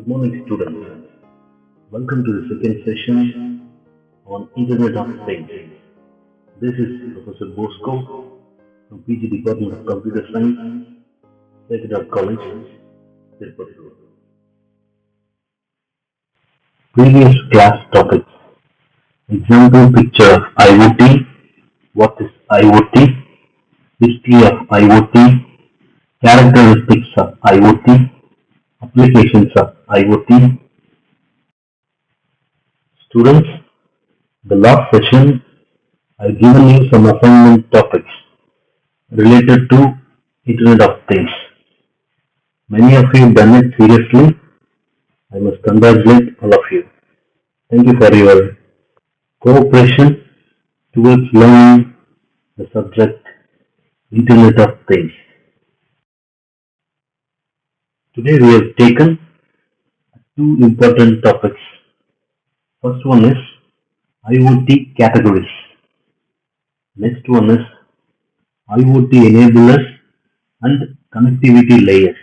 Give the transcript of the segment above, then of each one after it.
Good morning, students. Welcome to the second session on Internet of Things. This is Professor Bosco from PG Department of Computer Science, Sacred College, Tirupati. Previous class topics. Example picture of IoT. What is IoT? History of IoT. Characteristics of IoT. Applications of IoT. Students, the last session I've given you some assignment topics related to Internet of Things. Many of you done it seriously. I must congratulate all of you. Thank you for your cooperation towards learning the subject Internet of Things. Today we have taken two important topics. First one is IoT categories. Next one is IoT enablers and connectivity layers.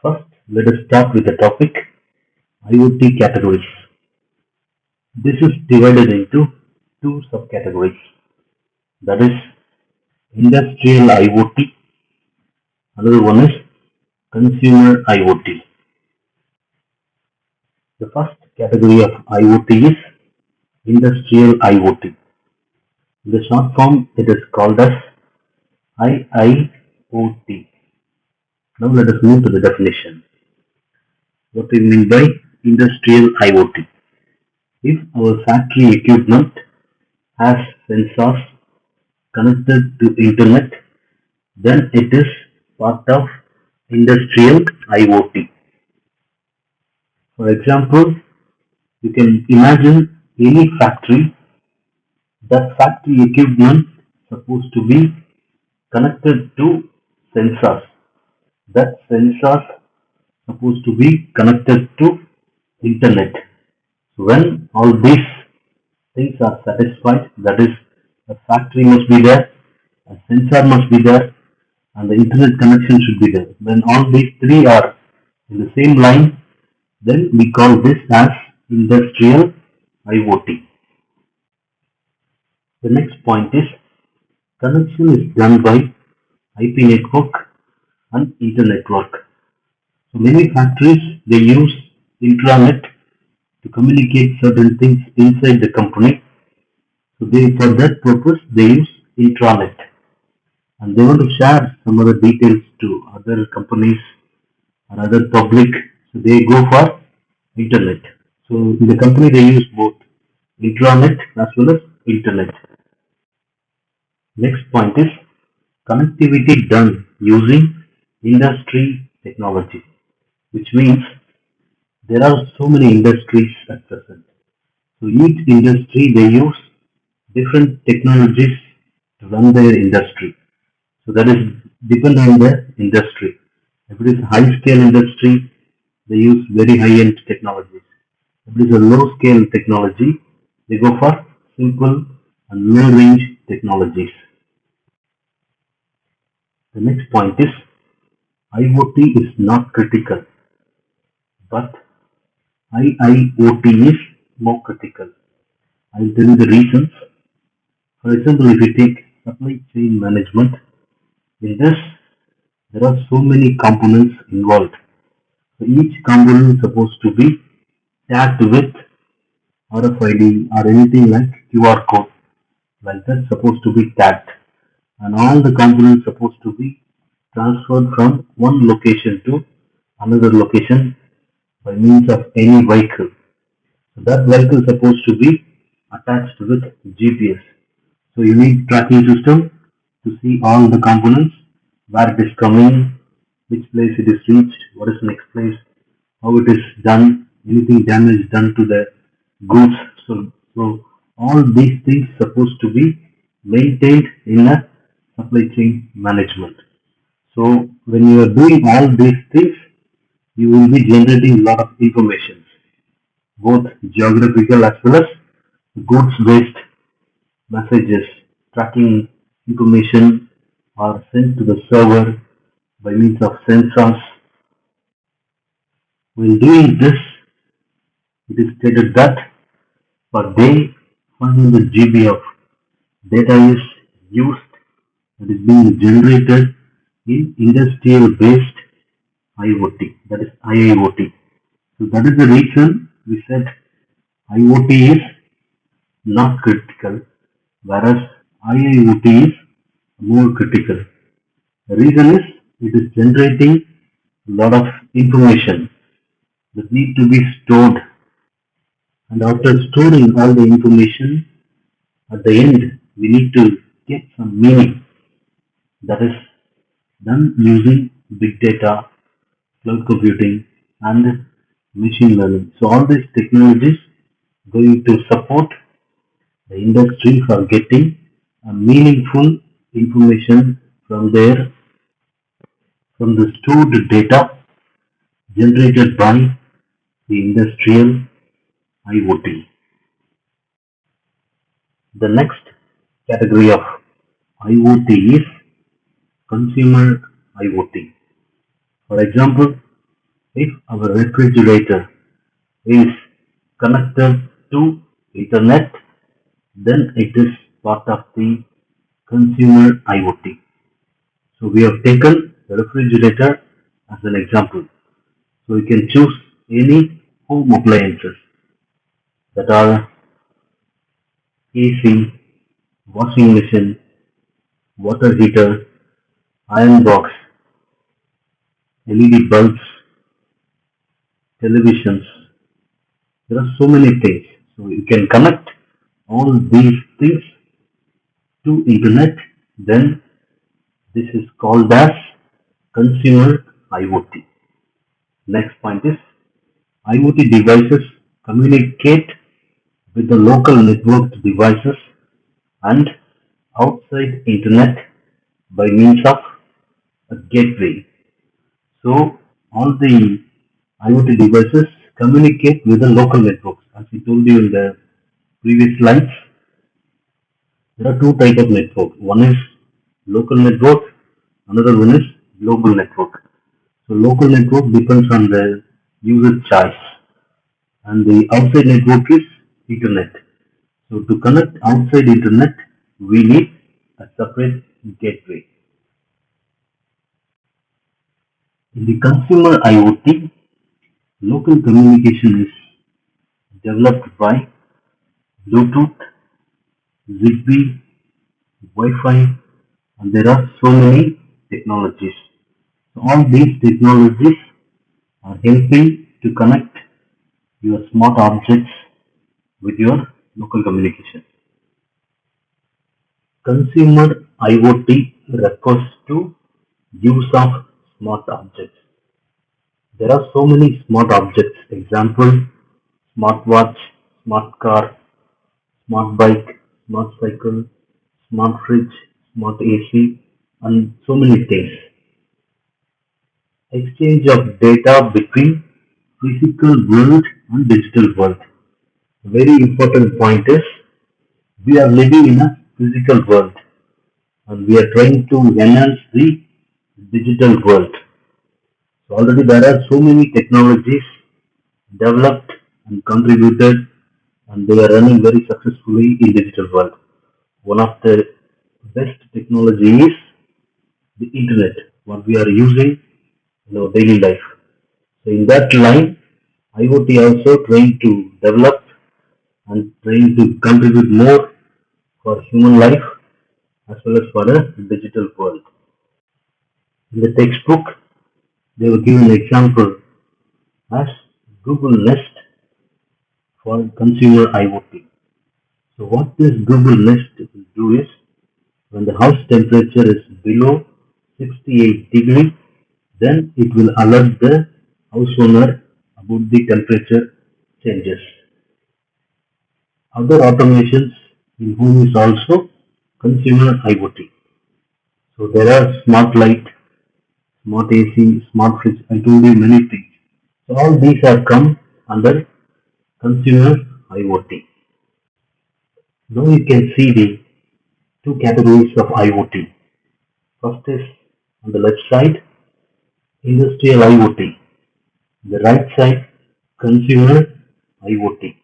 First, let us start with the topic IoT categories. This is divided into two subcategories. That is industrial IoT. Another one is consumer IoT. The first category of IoT is industrial IoT. In the short form, it is called as IIoT. Now let us move to the definition. What do we mean by industrial IoT? If our factory equipment has sensors connected to internet, then it is part of industrial IoT. For example, you can imagine any factory. That factory equipment supposed to be connected to sensors. That sensors supposed to be connected to internet. So when all these things are satisfied, that is, the factory must be there, a sensor must be there, and the internet connection should be there. When all these three are in the same line, then we call this as industrial IoT. The next point is connection is done by IP network and internet network. So many factories they use intranet to communicate certain things inside the company. So for that purpose they use intranet, and they want to share some other details to other companies or other public. So they go for internet. So in the company they use both intranet as well as internet. Next point is connectivity done using industry technology, which means there are so many industries at present. So each industry they use different technologies to run their industry. So that is depend on the industry. If it is a high scale industry, they use very high end technologies. If it is a low scale technology, they go for simple and low range technologies. The next point is IoT is not critical, but IIoT is more critical. I'll tell you the reasons. For example, if you take supply chain management, in this there are so many components involved. So each component is supposed to be tagged with RFID or anything like QR code, like that supposed to be tagged, and all the components supposed to be transferred from one location to another location by means of any vehicle. So that vehicle is supposed to be attached with GPS. So you need tracking system to see all the components, where it is coming, which place it is reached, what is the next place, how it is done, anything damage done to the goods. So all these things supposed to be maintained in a supply chain management. So when you are doing all these things, you will be generating a lot of information, both geographical as well as goods based messages, tracking information are sent to the server by means of sensors. While doing this, it is stated that per day 500 GB of data is used that is being generated in industrial-based IoT, that is IIoT. So that is the reason we said IoT is not critical, whereas IIoT is more critical. The reason is it is generating a lot of information that need to be stored, and after storing all the information, at the end we need to get some meaning that is done using big data, cloud computing, and machine learning. So all these technologies going to support the industry for getting a meaningful information from from the stored data generated by the industrial IoT. The next category of IoT is consumer IoT. For example, if our refrigerator is connected to internet, then it is part of the consumer IoT. So we have taken the refrigerator as an example. So you can choose any home appliances that are AC, washing machine, water heater, iron box, LED bulbs, televisions. There are so many things. So you can connect all these things to internet. Then this is called as consumer IoT. Next point is IoT devices communicate with the local networked devices and outside internet by means of a gateway. So all the IoT devices communicate with the local networks. As we told you in the previous slides, there are two types of network. One is local network, another one is global network. So local network depends on the user choice, and the outside network is internet. So to connect outside internet, we need a separate gateway. In the consumer IoT, local communication is developed by Bluetooth, Zigbee, Wi-Fi, and there are so many technologies. So all these technologies are helping to connect your smart objects with your local communication. Consumer IoT refers to use of smart objects. There are so many smart objects. Example, smartwatch, smart car, smart bike, smart cycle, smart fridge, smart AC, and so many things. Exchange of data between physical world and digital world. Very important point is we are living in a physical world and we are trying to enhance the digital world. So already there are so many technologies developed and contributed and they are running very successfully in digital world. One of the best technology is the internet, what we are using in our daily life. So in that line, IoT also trying to develop and trying to contribute more for human life as well as for the digital world. In the textbook, they were given an example as Google Nest for consumer IoT. So what this Google Nest will do is when the house temperature is below 68 degree, then it will alert the house owner about the temperature changes. Other automations in home is also consumer IoT. So there are smart light, smart AC, smart fridge. I told you many things. So all these have come under consumer IoT. Now you can see the two categories of IoT. First is on the left side, industrial IoT. The right side, consumer IoT.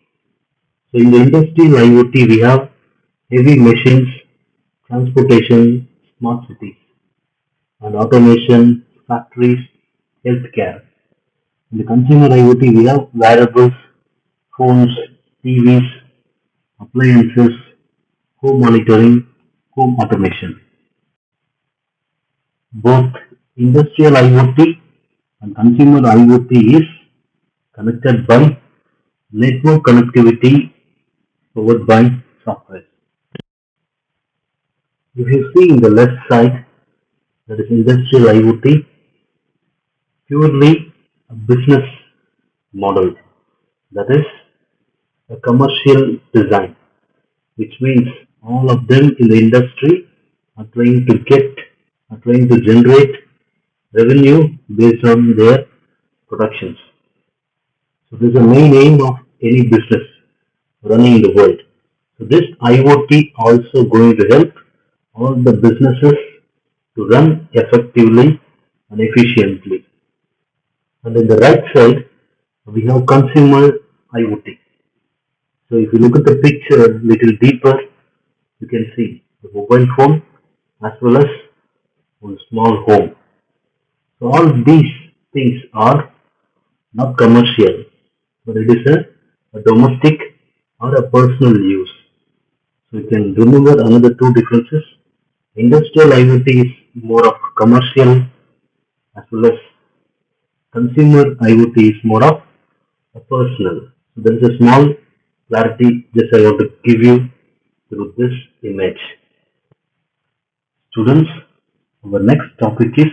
So in the industrial IoT, we have heavy machines, transportation, smart cities, and automation, factories, healthcare. In the consumer IoT, we have wearables, phones, TVs, appliances, home monitoring, home automation. Both industrial IoT and consumer IoT is connected by network connectivity powered by software. If you see in the left side, that is industrial IoT, purely a business model, that is a commercial design, which means all of them in the industry are trying to generate revenue based on their productions. So this is the main aim of any business running in the world. So this IoT also going to help all the businesses to run effectively and efficiently. And in the right side, we have consumer IoT. So if you look at the picture a little deeper, you can see the mobile phone as well as one small home. So all these things are not commercial, but it is a domestic or a personal use. So you can remember another two differences. Industrial IoT is more of commercial as well as consumer IoT is more of a personal. So there is a small clarity just I want to give you through this image. Students, our next topic is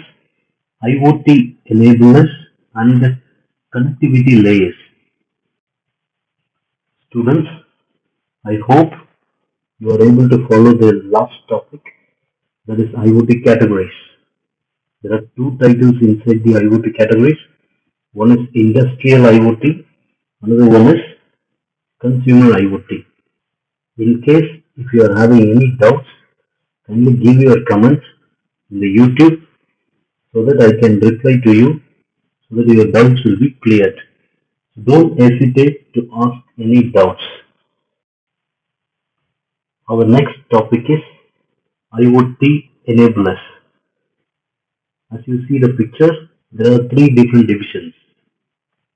IoT enablers and connectivity layers. Students, I hope you are able to follow the last topic, that is IoT categories. There are two titles inside the IoT categories. One is industrial IoT, another one is consumer IoT. In case if you are having any doubts, kindly give your comments in the YouTube so that I can reply to you so that your doubts will be cleared. So don't hesitate to ask any doubts. Our next topic is IoT enablers. As you see the picture, there are three different divisions.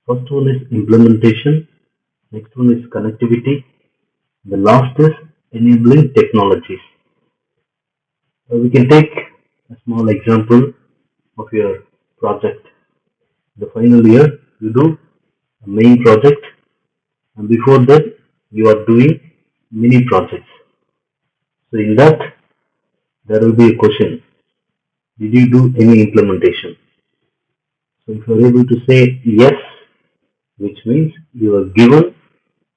First one is implementation, next one is connectivity, the last is enabling technologies. We can take a small example of your project. The final year, you do a main project, and before that, you are doing mini projects. So in that, there will be a question: did you do any implementation? So if you are able to say yes, which means you are given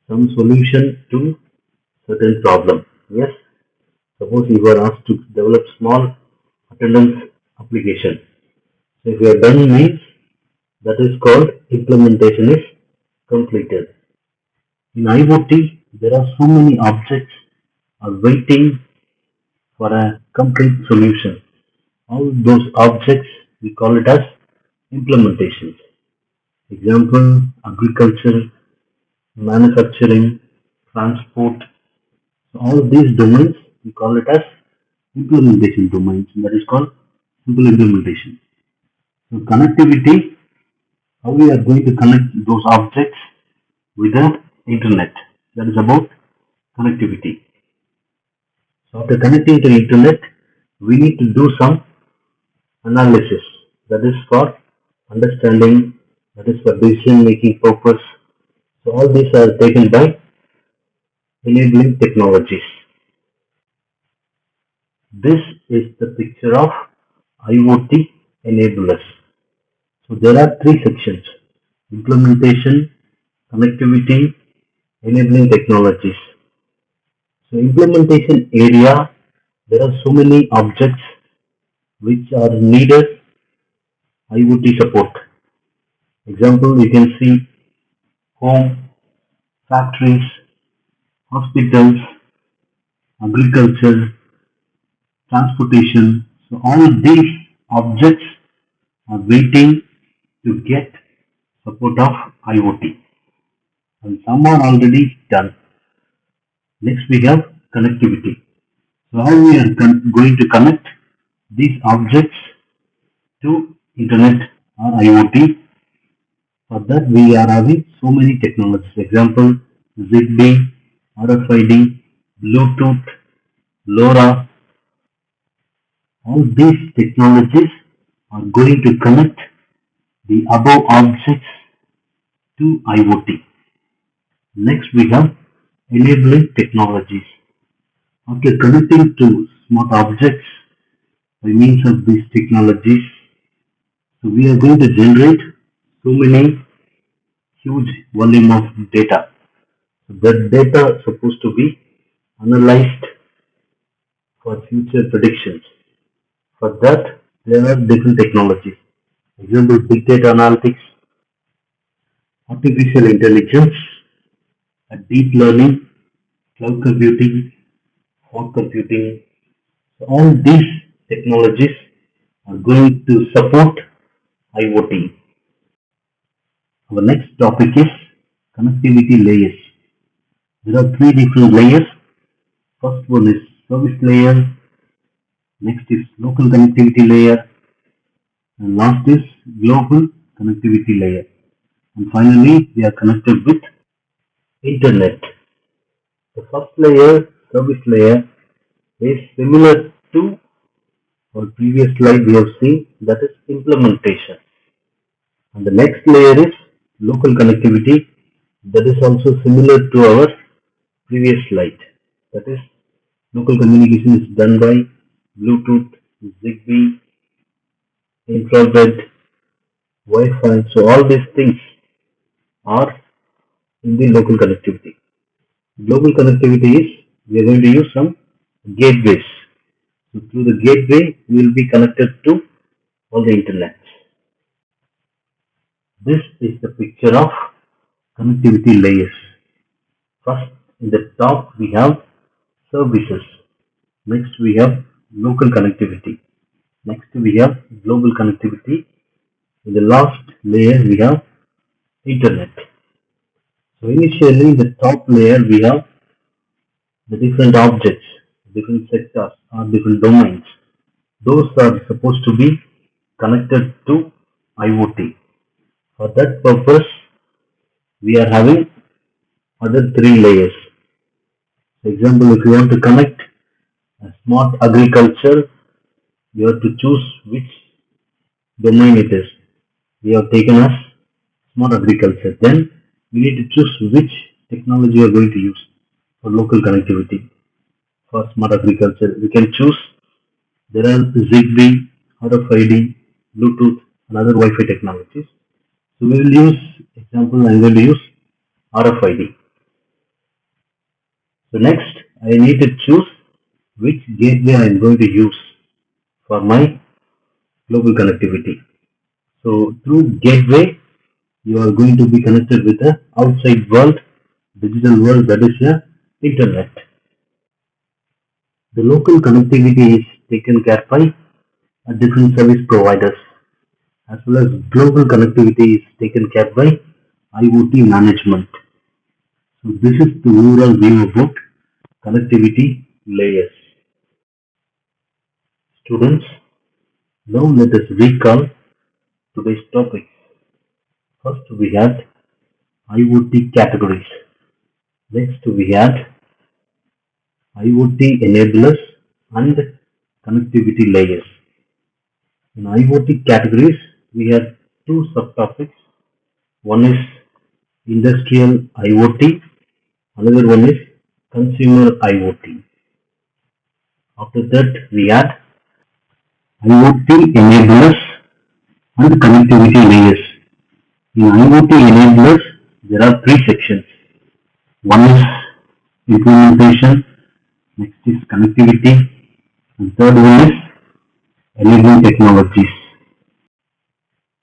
some solution to certain problem. Yes, suppose you were asked to develop small attendance application. So if you are done means that is called implementation is completed. In IoT, there are so many objects are waiting for a complete solution. All those objects we call it as implementations. Example, agriculture, manufacturing, transport. So all of these domains we call it as implementation domains. That is called simple implementation. So connectivity, how we are going to connect those objects with the internet. That is about connectivity. So after connecting to the internet, we need to do some analysis. That is for understanding, that is for decision making purpose. So all these are taken by enabling technologies. This is the picture of IoT enablers. So there are three sections: implementation, connectivity, enabling technologies. So implementation area, there are so many objects which are needed IoT support. Example, you can see home, factories, hospitals, agriculture, transportation. So all these objects are waiting to get support of IoT, and some are already done. Next we have connectivity. So how we are going to connect these objects to internet or IoT? For that we are having so many technologies. Example, Zigbee, RFID, Bluetooth, LoRa. All these technologies are going to connect the above objects to IoT. Next we have enabling technologies. After connecting to smart objects by means of these technologies, so we are going to generate so many huge volume of data. So that data is supposed to be analyzed for future predictions. For that, there are different technologies. Example, big data analytics, artificial intelligence, deep learning, cloud computing, fog computing. So all these technologies are going to support IoT. Our next topic is connectivity layers. There are three different layers. First one is service layer, next is local connectivity layer, and last is global connectivity layer. And finally, we are connected with internet. The first layer, service layer, is similar to our previous slide we have seen, that is implementation. And the next layer is local connectivity, that is also similar to our previous slide. That is local communication is done by Bluetooth, Zigbee, infrared, Wi-Fi. So all these things are in the local connectivity. Global connectivity is we are going to use some gateways. So through the gateway we will be connected to all the internet. This is the picture of connectivity layers. First in the top we have services. Next we have local connectivity. Next we have global connectivity. In the last layer we have internet. So initially in the top layer we have the different objects, different sectors or different domains. Those are supposed to be connected to IoT. For that purpose, we are having other three layers. For example, if you want to connect a smart agriculture, you have to choose which domain it is. We have taken as smart agriculture. Then we need to choose which technology you are going to use for local connectivity. For smart agriculture, we can choose. There are Zigbee, RFID, Bluetooth, and other Wi-Fi technologies. So we will use, example, I'm going to use RFID. So next, I need to choose which gateway I am going to use for my global connectivity. So through gateway, you are going to be connected with the outside world, digital world, that is the internet. The local connectivity is taken care by different service providers, as well as global connectivity is taken care by IoT management. So this is the overall view about connectivity layers. Students, now let us recall today's topic. First we had IoT categories. Next we had IoT enablers and connectivity layers. In IoT categories, we have two subtopics. One is industrial IoT, another one is consumer IoT. After that, we had IoT enablers and connectivity layers. In IoT enablers, there are three sections. One is implementation, next is connectivity, and third one is enabling technologies.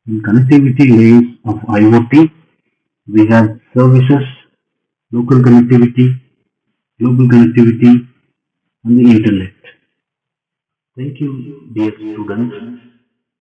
In connectivity layers of IoT, we have services, local connectivity, global connectivity, and the internet. Thank you, dear students.